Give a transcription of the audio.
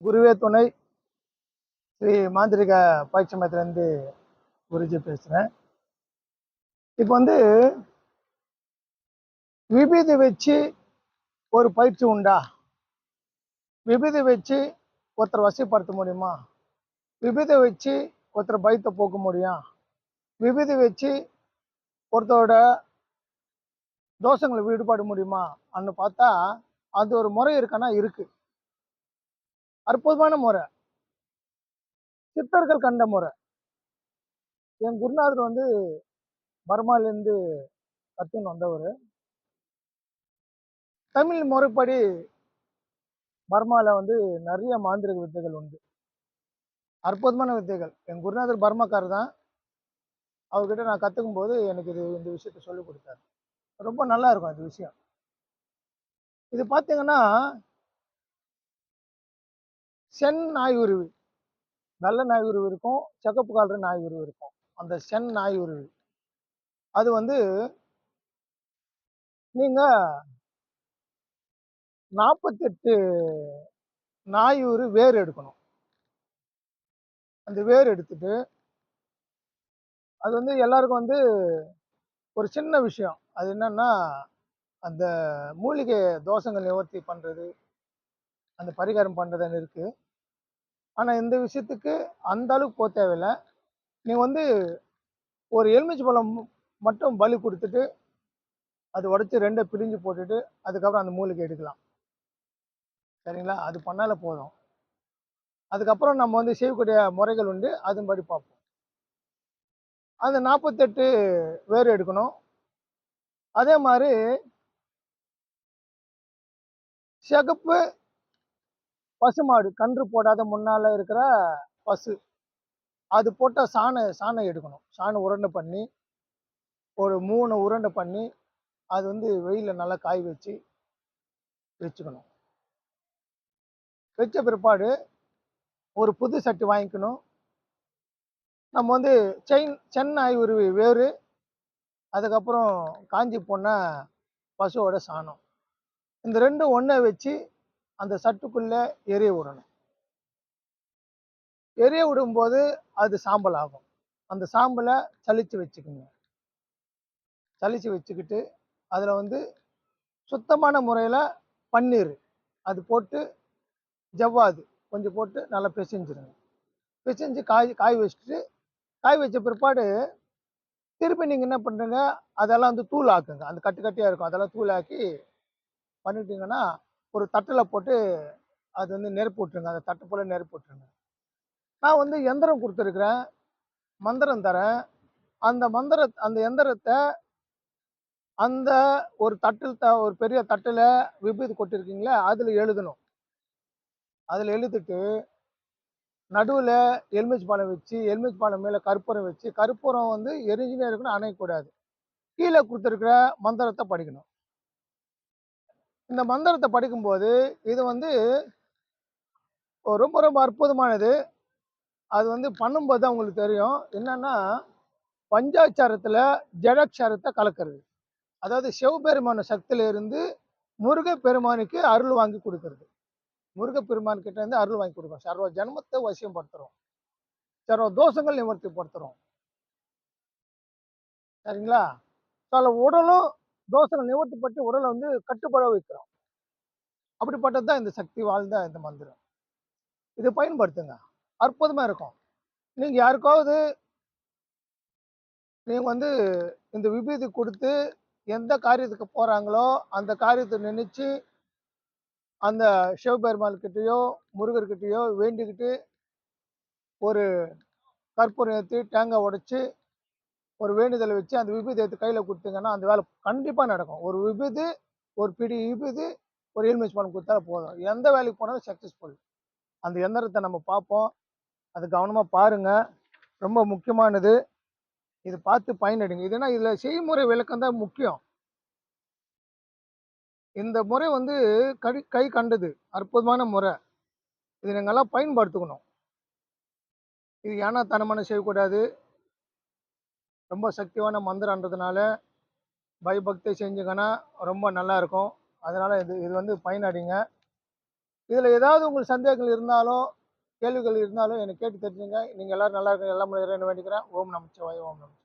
குருவே துணை. ஸ்ரீ மாந்திரிக பயிற்சி மையத்திலேருந்து குருஜி பேசுகிறேன். இப்போ வந்து விபூதி வச்சு ஒரு பயிற்சி உண்டா? விபூதி வச்சு ஒருத்தர் வசப்படுத்த முடியுமா? விபூதி வச்சு ஒருத்தர் பயத்தை போக்க முடியும்? விபூதி வச்சு ஒருத்தரோட தோஷங்களை ஈடுபாட முடியுமா அன்னு பார்த்தா, அது ஒரு முறை இருக்கான்னா இருக்கு. அற்புதமான முறை. சித்தர்கள் கண்ட முறை. என் குருநாதர் வந்து பர்மாலேருந்து கத்துன்னு வந்தவர். தமிழ் முறைப்படி பர்மால வந்து நிறைய மாந்திரிக வித்தைகள் உண்டு. அற்புதமான வித்தைகள். என் குருநாதர் பர்மாக்காரர் தான். அவர்கிட்ட நான் கத்துக்கும் போது எனக்கு இந்த விஷயத்த சொல்லிக் கொடுத்தாரு. ரொம்ப நல்லா இருக்கும் இந்த விஷயம். இது பார்த்தீங்கன்னா, சென் நாயுருவி. நல்ல நாயுருவி இருக்கும். சிகப்பு காலர் நாயுருவி இருக்கும். அந்த சென் நாயுருவி. அது வந்து நீங்க 48 நாயூரு வேர் எடுக்கணும். அந்த வேர் எடுத்துட்டு, அது வந்து எல்லாருக்கும் வந்து ஒரு சின்ன விஷயம். அது என்னன்னா, அந்த மூலிகை தோஷங்கள் நிவர்த்தி பண்றது, அந்த பரிகாரம் பண்றதுன்னு இருக்கு. ஆனா இந்த விஷயத்துக்கு அந்த அளவுக்கு தேவையில்ல. நீங்க வந்து ஒரு எலுமிச்சை பழம் மட்டும் பலி குடுத்துட்டு, அது உடைச்சு 2 பிரிஞ்சு போட்டுட்டு, அதுக்கப்புறம் அந்த மூலிகை எடுக்கலாம். சரிங்களா? அது பண்ணாலே போதும். அதுக்கப்புறம் நம்ம வந்து செய்யக்கூடிய முறைகள் உண்டு. அதன்படி பார்ப்போம். அந்த 48 வேர் எடுக்கணும். அதே மாரி சிகப்பு பசுமாடு, கன்று போடாத முன்னால இருக்கிற பசு. அது போட்ட சாணம் எடுக்கணும். சாணம் உருண்டை பண்ணி, ஒரு 3 உருண்டை பண்ணி, அது வந்து வெயில்ல நல்லா காய வச்சுக்கணும். வச்ச பிற்பாடு ஒரு புது சட்டி வாங்கிக்கணும். நம்ம வந்து சென்னாய் உருவி வேறு, அதுக்கப்புறம் காஞ்சி போன பசுவோட சாணம். இந்த 2ம் ஒண்ணா வச்சு அந்த சட்டுக்குள்ள எரிய விடணும். எரிய விடும்போது அது சாம்பல் ஆகும். அந்த சாம்பல சலிச்சு வச்சுக்கணும். சலிச்சு வச்சுக்கிட்டு, அதுல வந்து சுத்தமான முறையில பன்னீர் அது போட்டு ஜவ்வாது கொஞ்சம் போட்டு நல்லா பிசைஞ்சிருங்க. பிசைஞ்சு காய வச்சுட்டு, காய வச்ச பிற்பாடு திருப்பி நீங்க என்ன பண்றீங்க, அதெல்லாம் வந்து தூள் ஆக்குங்க. அந்த கட்டு கட்டியா இருக்கும். அதெல்லாம் தூளாக்கி பண்ணிட்டீங்கன்னா, ஒரு தட்டுல போட்டு அது வந்து நெருப்பு விட்டுருங்க. அந்த தட்டு போல நெருப்பு விட்டுருங்க. நான் வந்து எந்திரம் குடுத்துருக்கிறேன். மந்திரம் தரேன். அந்த எந்திரத்த அந்த ஒரு ஒரு பெரிய தட்டுல விபூதி கொட்டிருக்கீங்களா, அதுல எழுதணும். அதுல எழுதிட்டு நடுவுல எலுமிச்சை பழம் வச்சு, எலுமிச்சை பழம் மேல கற்பூரம் வச்சு, கற்பூரம் வந்து எரிஞ்சுனே இருக்கணும், அணையக்கூடாது. கீழ குடுத்திருக்கிற மந்திரத்த படிக்கணும். இந்த மந்திரத்த படிக்கும்போது, இது வந்து ரொம்ப ரொம்ப அற்புதமானது. அது வந்து பண்ணும்போது தான் உங்களுக்கு தெரியும். என்னன்னா, பஞ்சாட்சரத்துல ஜடாட்சரத்த கலக்கிறது. அதாவது சிவபெருமான சக்தியில இருந்து முருகப்பெருமானுக்கு அருள் வாங்கி குடுக்கிறது. முருகப்பெருமான் கிட்ட இருந்து அருள் வாங்கி குடுக்கும். சர்வ ஜன்மத்த வசியப்படுத்துறோம். சர்வ தோஷங்கள் நிவர்த்திப்படுத்துறோம். சரிங்களா? சில உடலும் தோஷங்கள் நிவர்த்திப்பட்டு உடலை வந்து கட்டுப்பட வைக்கிறோம். அப்படிப்பட்டது தான் இந்த சக்தி வாழ்ந்த இந்த மந்திரம். இதை பயன்படுத்துங்க. அற்புதமா இருக்கும். நீங்க யாருக்காவது நீங்க வந்து இந்த விபூதி குடுத்து எந்த காரியத்துக்கு போறாங்களோ, அந்த காரியத்த நினைச்சு அந்த சிவபெருமான் கிட்டயோ, முருகர்கிட்டயோ வேண்டிக்கிட்டு ஒரு கற்பூரம் ஏத்தி, தேங்காய் உடைச்சு, ஒரு வேண்டுதல வச்சு அந்த விபூதி எடுத்து கையில குடுத்தீங்கன்னா, அந்த வேலை கண்டிப்பா நடக்கும். ஒரு விபூதி, ஒரு பிடி விபூதி, ஒரு எலுமிச்சை பழம் குடுத்தா போதும். எந்த வேலைக்கு போனாலும் சக்சஸ்ஃபுல். அந்த எந்திரத்த நம்ம பார்ப்போம். அது கவனமா பாருங்க. ரொம்ப முக்கியமானது. இது பார்த்து பயனடைங்க. இதுல செய்முறை விளக்கம் தான் முக்கியம். இந்த முறை வந்து கை கண்டது. அற்புதமான முறை. இத நீங்கலாம் பயன்படுத்திக்கணும். இது ஏனாத்தனமான செய்யக்கூடாது. ரொம்ப சக்தியான மந்திரன்றதுனால பயபக்தி செஞ்சீங்கன்னா ரொம்ப நல்லா இருக்கும். அதனால இது இது வந்து பயனடைங்க. இதில் ஏதாவது உங்களுக்கு சந்தேகங்கள் இருந்தாலும், கேள்விகள் இருந்தாலும் எனக்கு கேட்டு தெரிஞ்சுங்க. நீங்க எல்லாரும் நல்லா இருக்க எல்லாம் வேண்டிக்கிறேன். ஓம் நமச்சிவாய! ஓம் நமச்சிவாய!